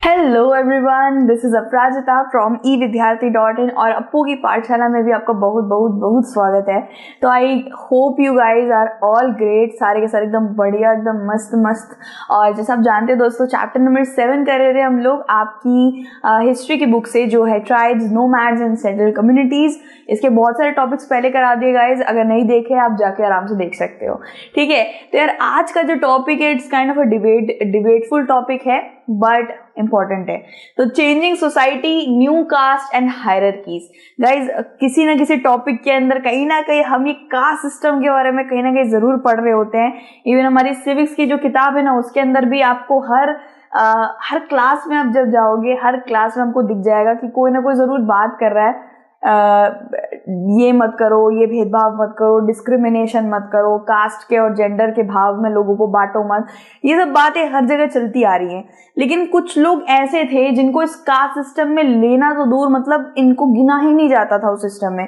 Hello everyone, this is Aparajita from evidyarthi.in और अप्पू की पाठशाला में भी आपका बहुत बहुत बहुत स्वागत है। तो I hope you guys are all great, सारे के सारे एकदम बढ़िया, एकदम मस्त मस्त। और जैसे आप जानते हैं दोस्तों, चैप्टर नंबर 7 कर रहे थे हम लोग आपकी हिस्ट्री की बुक से, जो है tribes, nomads and settled communities. इसके बहुत सारे टॉपिक्स पहले करा दिए गाइज, अगर नहीं देखे आप जाके आराम से देख सकते हो। ठीक है, तो यार आज का जो टॉपिक है it's kind of a debateful topic है बट इंपॉर्टेंट है। तो changing society, new caste and hierarchies. Guys किसी ना किसी टॉपिक के अंदर कहीं ना कहीं हम ये कास्ट सिस्टम के बारे में कहीं ना कहीं जरूर पढ़ रहे होते हैं। इवन हमारी सिविक्स की जो किताब है ना, उसके अंदर भी आपको हर क्लास में आप जब जाओगे, हर क्लास में हमको दिख जाएगा कि कोई ना कोई जरूर बात कर रहा है, ये मत करो, ये भेदभाव मत करो, डिस्क्रिमिनेशन मत करो, कास्ट के और जेंडर के भाव में लोगों को बांटो मत। ये सब बातें हर जगह चलती आ रही हैं। लेकिन कुछ लोग ऐसे थे जिनको इस कास्ट सिस्टम में लेना तो दूर, मतलब इनको गिना ही नहीं जाता था उस सिस्टम में।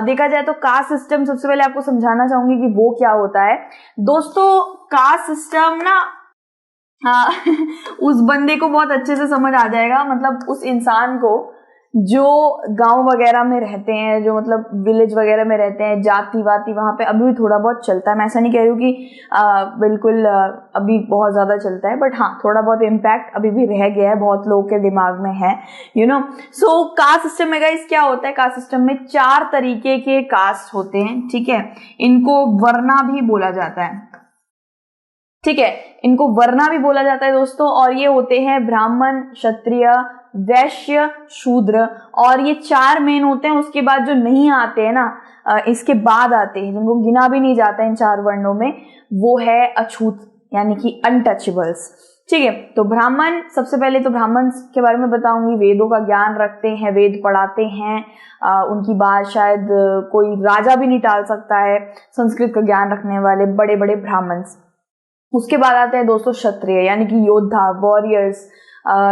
देखा जाए तो कास्ट सिस्टम, सबसे पहले आपको समझाना चाहूंगी कि वो क्या होता है। दोस्तों कास्ट सिस्टम ना उस बंदे को बहुत अच्छे से समझ आ जाएगा, मतलब उस इंसान को जो गांव वगैरह में रहते हैं, जो मतलब विलेज वगैरह में रहते हैं, जाति वाति वहां पे अभी भी थोड़ा बहुत चलता है। मैं ऐसा नहीं कह रही हूँ कि बिल्कुल अभी बहुत ज्यादा चलता है, बट हाँ थोड़ा बहुत इम्पैक्ट अभी भी रह गया है, बहुत लोगों के दिमाग में है, you know. So caste system में गाइस क्या होता है, कास्ट सिस्टम में 4 तरीके के कास्ट होते हैं। ठीक है, इनको वर्ना भी बोला जाता है। ठीक है, इनको वर्ना भी बोला जाता है दोस्तों। और ये होते हैं ब्राह्मण, क्षत्रिय, वैश्य, शूद्र। और ये 4 मेन होते हैं। उसके बाद जो नहीं आते हैं ना, इसके बाद आते हैं जिनको गिना भी नहीं जाता इन 4 वर्णों में, वो है अछूत, यानी कि अनटचेबल्स। ठीक है, तो ब्राह्मण, सबसे पहले तो ब्राह्मण के बारे में बताऊंगी। वेदों का ज्ञान रखते हैं, वेद पढ़ाते हैं, उनकी बात शायद कोई राजा भी नहीं टाल सकता है, संस्कृत का ज्ञान रखने वाले बड़े बड़े ब्राह्मण। उसके बाद आते हैं दोस्तों क्षत्रिय, यानी कि योद्धा, वॉरियर्स,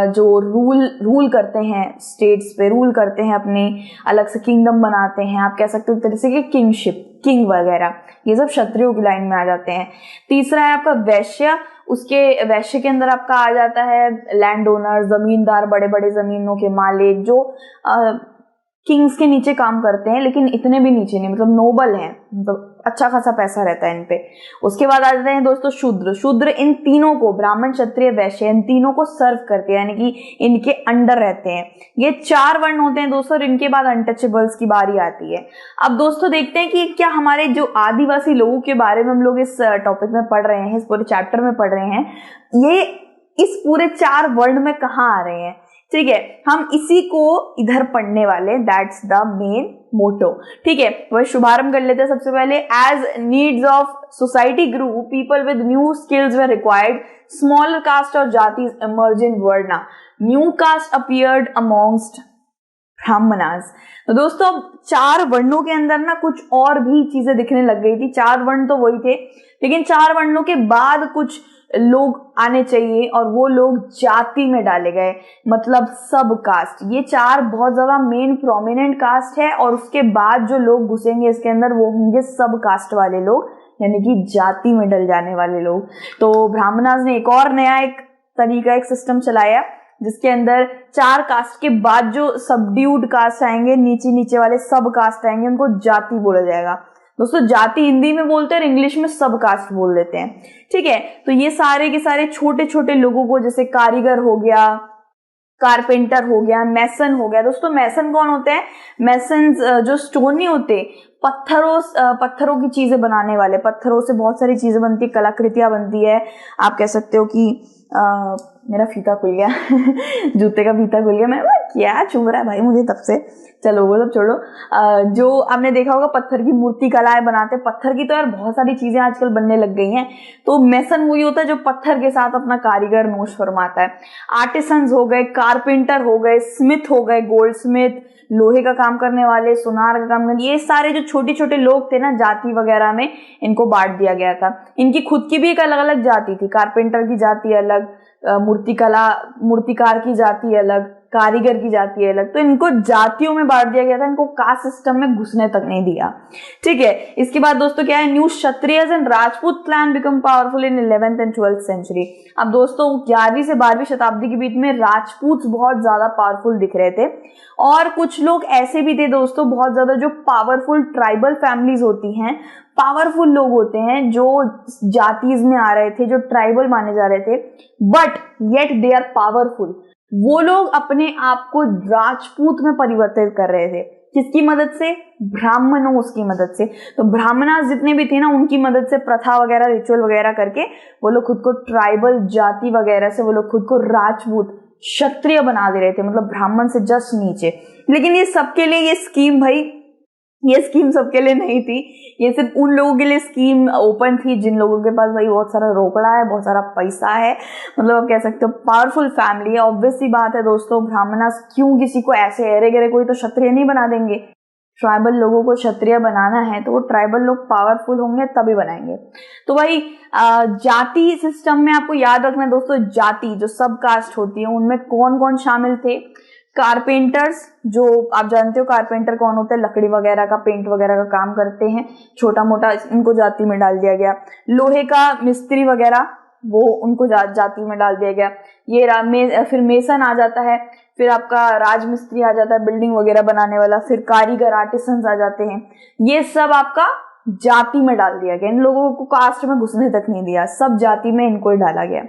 जो रूल करते हैं, स्टेट्स पे रूल करते हैं, अपने अलग से किंगडम बनाते हैं, आप कह सकते हो एक तरह से कि किंगशिप, किंग वगैरह, ये सब क्षत्रियों की लाइन में आ जाते हैं। तीसरा है आपका वैश्य। उसके वैश्य के अंदर आपका आ जाता है लैंड ओनर, जमींदार, बड़े बड़े जमीनों के मालिक, जो किंग्स के नीचे काम करते हैं, लेकिन इतने भी नीचे नहीं, मतलब नोबल हैं, मतलब अच्छा खासा पैसा रहता है इन पे। उसके बाद आ जाते हैं दोस्तों शूद्र। शूद्र इन तीनों को, ब्राह्मण, क्षत्रिय, वैश्य, इन तीनों को सर्व करते हैं, यानी कि इनके अंडर रहते हैं। ये 4 वर्ण होते हैं दोस्तों, और इनके बाद अनटचेबल्स की बारी आती है। अब दोस्तों देखते हैं कि क्या हमारे जो आदिवासी लोगों के बारे में हम लोग इस टॉपिक में पढ़ रहे हैं, इस पूरे चैप्टर में पढ़ रहे हैं, ये इस पूरे 4 वर्ण में कहाँ आ रहे हैं। ठीक है, हम इसी को इधर पढ़ने वाले, दैट्स द मेन मोटो। ठीक है, वह शुभारंभ कर लेते हैं सबसे पहले। As needs of society grew, people with new skills were required, smaller caste और jatis emerge in varna, new caste appeared amongst Brahmanas. तो दोस्तों 4 वर्णों के अंदर ना कुछ और भी चीजें दिखने लग गई थी। 4 वर्ण तो वही थे, लेकिन 4 वर्णों के बाद कुछ लोग आने चाहिए, और वो लोग जाति में डाले गए, मतलब सब कास्ट। ये 4 बहुत ज्यादा मेन प्रोमिनेंट कास्ट है, और उसके बाद जो लोग घुसेंगे इसके अंदर वो होंगे सब कास्ट वाले लोग, यानी कि जाति में डल जाने वाले लोग। तो ब्राह्मणास ने एक और नया एक तरीका, एक सिस्टम चलाया, जिसके अंदर 4 कास्ट के बाद जो सबड्यूड कास्ट आएंगे, नीचे नीचे वाले सब कास्ट आएंगे, उनको जाति बोला जाएगा। दोस्तों जाति हिंदी में बोलते हैं और इंग्लिश में सब कास्ट बोल देते हैं। ठीक है, तो ये सारे के सारे छोटे छोटे लोगों को, जैसे कारीगर हो गया, कारपेंटर हो गया, मैसन हो गया। दोस्तों मैसन कौन होते हैं? मैसन जो स्टोन नहीं होते, पत्थरों की चीजें बनाने वाले, पत्थरों से बहुत सारी चीजें बनती है, कलाकृतियां बनती है। आप कह सकते हो कि मेरा फीता खुल गया जूते का फीता खुल गया। मैं क्या चुभ रहा है भाई मुझे तब से, चलो वो सब छोड़ो। जो आपने देखा होगा पत्थर की मूर्ति कलाएं बनाते हैं, पत्थर की तो यार बहुत सारी चीजें आजकल बनने लग गई हैं। तो मैसन वही होता है जो पत्थर के साथ अपना कारीगर नोश फरमाता है। आर्टिसंस हो गए, कारपेंटर हो गए, स्मिथ हो गए, गोल्ड स्मिथ, लोहे का काम करने वाले, सुनार का काम करने, ये सारे जो छोटे छोटे लोग थे ना, जाति वगैरह में इनको बांट दिया गया था। इनकी खुद की भी एक अलग अलग जाति थी, कारपेंटर की जाति अलग, मूर्तिकार की जाति अलग, कारीगर की जाति अलग, तो इनको जातियों में बांट दिया गया था, इनको कास्ट सिस्टम में घुसने तक नहीं दिया। ठीक है, इसके बाद दोस्तों क्या है, new Kshatriyas and Rajput clan become powerful in 11th and 12th century. अब दोस्तों 11वीं से 12वीं शताब्दी के बीच में राजपूत बहुत ज्यादा पावरफुल दिख रहे थे, और कुछ लोग ऐसे भी थे दोस्तों बहुत ज्यादा जो पावरफुल ट्राइबल फैमिलीज होती हैं, पावरफुल लोग होते हैं जो जातीज में आ रहे थे, जो ट्राइबल माने जा रहे थे, but yet they are powerful. वो लोग अपने आप को राजपूत में परिवर्तित कर रहे थे, किसकी मदद से, ब्राह्मणों की मदद से। तो ब्राह्मणास जितने भी थे ना, उनकी मदद से प्रथा वगैरह, रिचुअल वगैरह करके वो लोग खुद को ट्राइबल जाति वगैरह से वो लोग खुद को राजपूत, क्षत्रिय बना दे रहे थे, मतलब ब्राह्मण से जस्ट नीचे। लेकिन ये सबके लिए ये स्कीम सबके लिए नहीं थी, ये सिर्फ उन लोगों के लिए स्कीम ओपन थी जिन लोगों के पास भाई बहुत सारा रोकड़ा है, बहुत सारा पैसा है, मतलब आप कह सकते हो पावरफुल फैमिली है। ऑब्वियस सी बात है दोस्तों, ब्राह्मणास क्यों किसी को ऐसे अरे गरे, कोई तो क्षत्रिय नहीं बना देंगे। ट्राइबल लोगों को क्षत्रिय बनाना है तो वो ट्राइबल लोग पावरफुल होंगे तभी बनाएंगे। तो भाई जाति सिस्टम में आपको याद रखना है दोस्तों, जाति जो सब कास्ट होती है उनमें कौन कौन शामिल थे। कारपेंटर्स, जो आप जानते हो कारपेंटर कौन होते हैं, लकड़ी वगैरह का, पेंट वगैरह का काम करते हैं, छोटा मोटा, इनको जाति में डाल दिया गया। लोहे का मिस्त्री वगैरह, वो उनको जाति में डाल दिया गया। ये फिर मेसन आ जाता है, फिर आपका राजमिस्त्री आ जाता है, बिल्डिंग वगैरह बनाने वाला, फिर कारीगर, आर्टिसंस आ जाते हैं। ये सब आपका जाति में डाल दिया गया, इन लोगों को कास्ट में घुसने तक नहीं दिया, सब जाति में इनको ही डाला गया।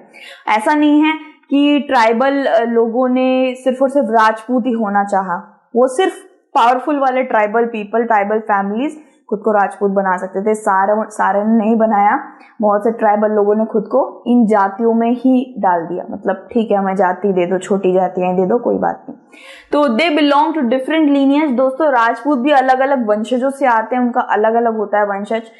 ऐसा नहीं है कि ट्राइबल लोगों ने सिर्फ और सिर्फ राजपूत ही होना चाहा, वो सिर्फ पावरफुल वाले ट्राइबल पीपल, ट्राइबल फैमिलीज खुद को राजपूत बना सकते थे, सारे ने नहीं बनाया। बहुत से ट्राइबल लोगों ने खुद को इन जातियों में ही डाल दिया, मतलब ठीक है हमें जाति दे दो, छोटी जातियां दे दो, कोई बात नहीं। तो they belong to different lineages. दोस्तों राजपूत भी अलग अलग वंशजों से आते हैं, उनका अलग अलग होता है वंशज।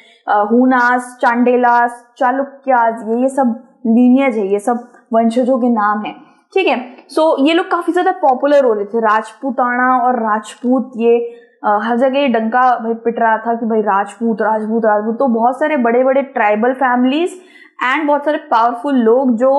हुनास, चांडेलास, चालुक्यास, ये सब लीनियज है, ये सब वंशजों के नाम है। ठीक है, सो ये लोग काफी ज्यादा पॉपुलर हो रहे थे, राजपूताना और राजपूत, ये हर जगह डंका भाई पिट रहा था कि भाई राजपूत राजपूत राजपूत। तो बहुत सारे बड़े बड़े ट्राइबल फैमिलीज एंड बहुत सारे पावरफुल लोग जो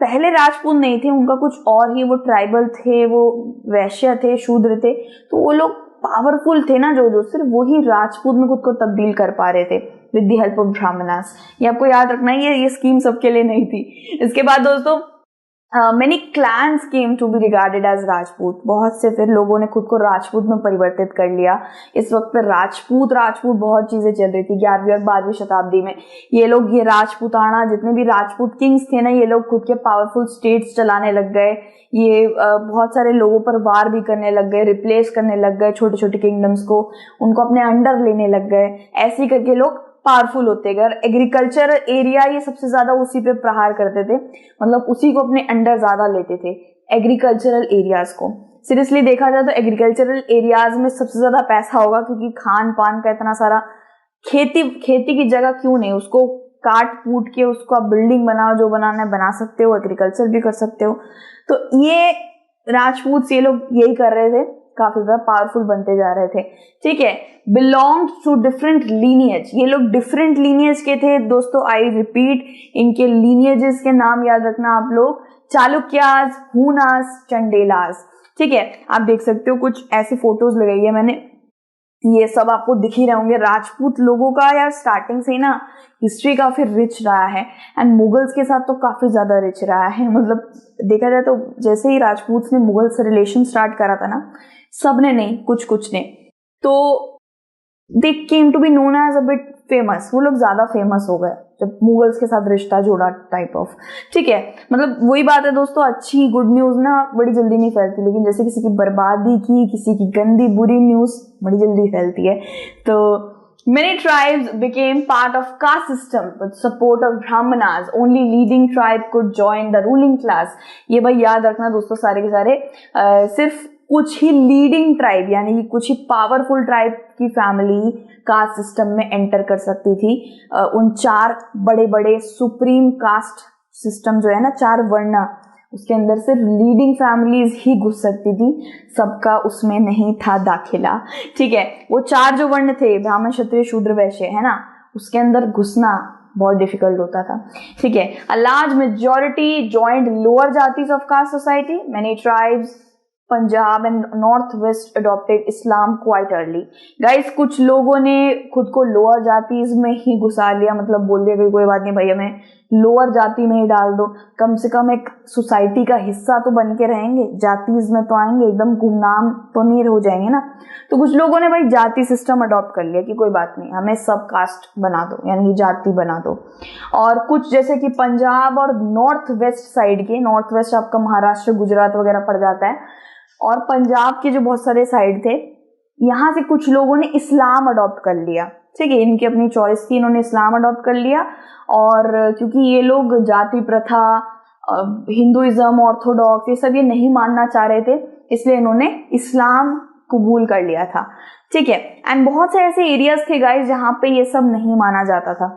पहले राजपूत नहीं थे, उनका कुछ और ही, वो ट्राइबल थे, वो वैश्य थे, शूद्र थे, तो वो लोग पावरफुल थे ना, जो सिर्फ वही राजपूत में खुद को तब्दील कर पा रहे थे with the help of Brahmanas. ये आपको याद रखना है, ये स्कीम सबके लिए नहीं थी। इसके बाद दोस्तों many clans came to be regarded as Rajput. बहुत से फिर लोगों ने खुद को राजपूत में परिवर्तित कर लिया। इस वक्त पे राजपूत बहुत चीजें चल रही थी 11वीं और 12वीं शताब्दी में। ये लोग, ये राजपूताना, जितने भी राजपूत किंग्स थे ना, ये लोग खुद के पावरफुल स्टेट्स चलाने लग गए। ये बहुत सारे लोगों पर वार भी करने लग गए, रिप्लेस करने लग गए छोटे छोटे किंगडम्स को, उनको अपने अंडर लेने लग गए। ऐसे करके लोग पावरफुल होते गए। एग्रीकल्चर एरिया, ये सबसे ज्यादा उसी पे प्रहार करते थे, मतलब उसी को अपने अंडर ज्यादा लेते थे, एग्रीकल्चरल एरियाज को। सीरियसली देखा जाए तो एग्रीकल्चरल एरियाज में सबसे ज्यादा पैसा होगा, क्योंकि खान पान का इतना सारा, खेती की जगह क्यों नहीं, उसको काट कूट के उसको आप बिल्डिंग बनाओ, जो बनाना है बना सकते हो, एग्रीकल्चर भी कर सकते हो। तो ये राजपूत ये लोग यही कर रहे थे, काफी ज्यादा पावरफुल बनते जा रहे थे। ठीक है, बिलोंग टू डिफरेंट लीनियज, ये लोग डिफरेंट लीनियज के थे दोस्तों। आई रिपीट, इनके लीनियजेस के नाम याद रखना आप लोग, चालुक्यास, हुनास, चंडेलास। ठीक है, आप देख सकते हो कुछ ऐसी फोटोज लगाई है मैंने, ये सब आपको दिख ही रहे होंगे। राजपूत लोगों का यार स्टार्टिंग से ही ना हिस्ट्री काफी रिच रहा है, एंड मुगल्स के साथ तो काफी ज्यादा रिच रहा है। मतलब देखा जाए तो जैसे ही राजपूत ने मुगल से रिलेशन स्टार्ट करा था ना, सबने नहीं, कुछ ने, तो they came to be known as a bit famous, वो लोग ज्यादा फेमस हो गए जब मुगल्स के साथ रिश्ता जोड़ा टाइप ऑफ। ठीक है, मतलब वही बात है दोस्तों, अच्छी गुड न्यूज ना बड़ी जल्दी नहीं फैलती, लेकिन जैसे किसी की बर्बादी की, किसी की गंदी बुरी न्यूज बड़ी जल्दी फैलती है। तो many tribes became part of caste system with support of brahmanas, only leading tribe could join the ruling class। ये भाई याद रखना दोस्तों, सारे के सारे सिर्फ कुछ ही लीडिंग ट्राइब, यानी कि कुछ ही पावरफुल ट्राइब की फैमिली कास्ट सिस्टम में एंटर कर सकती थी। उन 4 बड़े बड़े सुप्रीम कास्ट सिस्टम जो है ना, 4 वर्ण, उसके अंदर सिर्फ लीडिंग फैमिलीज ही घुस सकती थी, सबका उसमें नहीं था दाखिला। ठीक है, वो 4 जो वर्ण थे, ब्राह्मण, क्षत्रिय, शूद्र, वैश्य, है ना, उसके अंदर घुसना बहुत डिफिकल्ट होता था। ठीक है, a large majority joined lower जातीज of caste society, many tribes Punjab and north west adopted Islam quite early. Guys कुछ लोगों ने खुद को लोअर जातीज में ही घुसा लिया, मतलब बोल दिया कि कोई बात नहीं भाई हमें लोअर जाति में ही डाल दो, कम से कम एक सोसाइटी का हिस्सा तो बन के रहेंगे, जातीज में तो आएंगे, एकदम गुमनाम तो नहीं हो जाएंगे ना। तो कुछ लोगों ने भाई जाति सिस्टम अडॉप्ट कर लिया कि कोई बात नहीं हमें सब कास्ट बना दो, यानी जाति बना दो। और कुछ जैसे कि पंजाब और नॉर्थ वेस्ट साइड के, नॉर्थ वेस्ट आपका महाराष्ट्र गुजरात वगैरह पड़ जाता है, और पंजाब के जो बहुत सारे साइड थे, यहाँ से कुछ लोगों ने इस्लाम अडॉप्ट कर लिया। ठीक है, इनकी अपनी चॉइस थी, इन्होंने इस्लाम अडॉप्ट कर लिया। और क्योंकि ये लोग जाति प्रथा, हिंदुइज्म, ऑर्थोडॉक्स, ये सब ये नहीं मानना चाह रहे थे, इसलिए इन्होंने इस्लाम कबूल कर लिया था। ठीक है, एंड बहुत से ऐसे एरियाज थे गाइस जहाँ पे ये सब नहीं माना जाता था।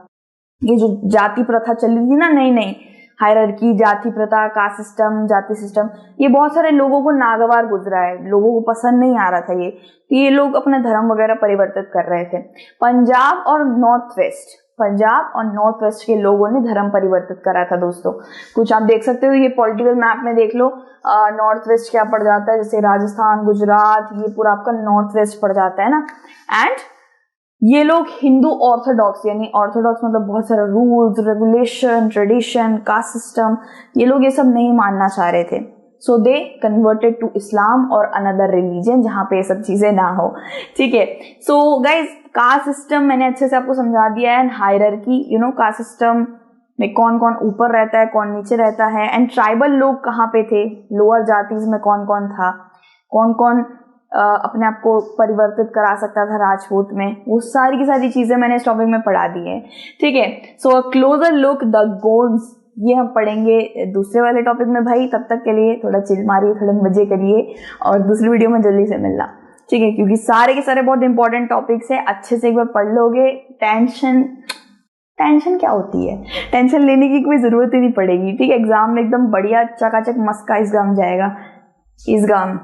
ये जो जाति प्रथा चली थी ना, नई हायरार्की, जाति प्रथा, कास्ट सिस्टम, जाति सिस्टम, ये बहुत सारे लोगों को नागवार गुजरा है, लोगों को पसंद नहीं आ रहा था ये, तो ये लोग अपने धर्म वगैरह परिवर्तित कर रहे थे। पंजाब और नॉर्थ वेस्ट के लोगों ने धर्म परिवर्तित करा था दोस्तों। कुछ आप देख सकते हो, ये पॉलिटिकल मैप में देख लो, नॉर्थ वेस्ट क्या पड़ जाता है, जैसे राजस्थान, गुजरात, ये पूरा आपका नॉर्थ वेस्ट पड़ जाता है ना। एंड ये लोग हिंदू ऑर्थोडॉक्स, यानी ऑर्थोडॉक्स मतलब बहुत सारा rules, regulation, tradition, caste system, ये लोग ये सब नहीं मानना चाह रहे थे। सो दे कन्वर्टेड टू इस्लाम और अनदर रिलीजन जहां पे ये सब चीजें ना हो। ठीक है, सो गाइज कास्ट सिस्टम मैंने अच्छे से आपको समझा दिया है। And hierarchy, you know, caste system में कौन कौन ऊपर रहता है, कौन नीचे रहता है। एंड ट्राइबल लोग कहाँ पे थे, लोअर जातीज में कौन कौन था, कौन कौन अपने आप को परिवर्तित करा सकता था राजपूत में, वो सारी की सारी चीजें मैंने इस टॉपिक में पढ़ा दी है। ठीक है, सो क्लोजर लुक द गोल्स, ये हम पढ़ेंगे दूसरे वाले टॉपिक में भाई। तब तक के लिए थोड़ा चिल मारिए, थोड़े मजे करिए, और दूसरी वीडियो में जल्दी से मिलना। ठीक है, क्योंकि सारे के सारे बहुत इंपॉर्टेंट टॉपिक्स है, अच्छे से एक बार पढ़ लोगे, टेंशन क्या होती है, टेंशन लेने की कोई जरूरत ही नहीं पड़ेगी। ठीक है, एग्जाम में एकदम बढ़िया चकाचक मस्त का एग्जाम जाएगा। एग्जाम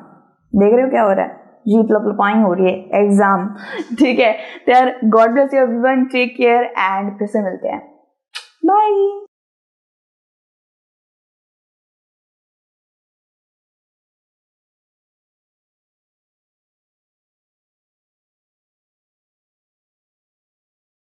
देख रहे हो क्या हो रहा है, जी प्लपाइंग हो रही है, एग्जाम। ठीक है, तो यार God bless you everyone, take care, and फिर से मिलते हैं, बाय।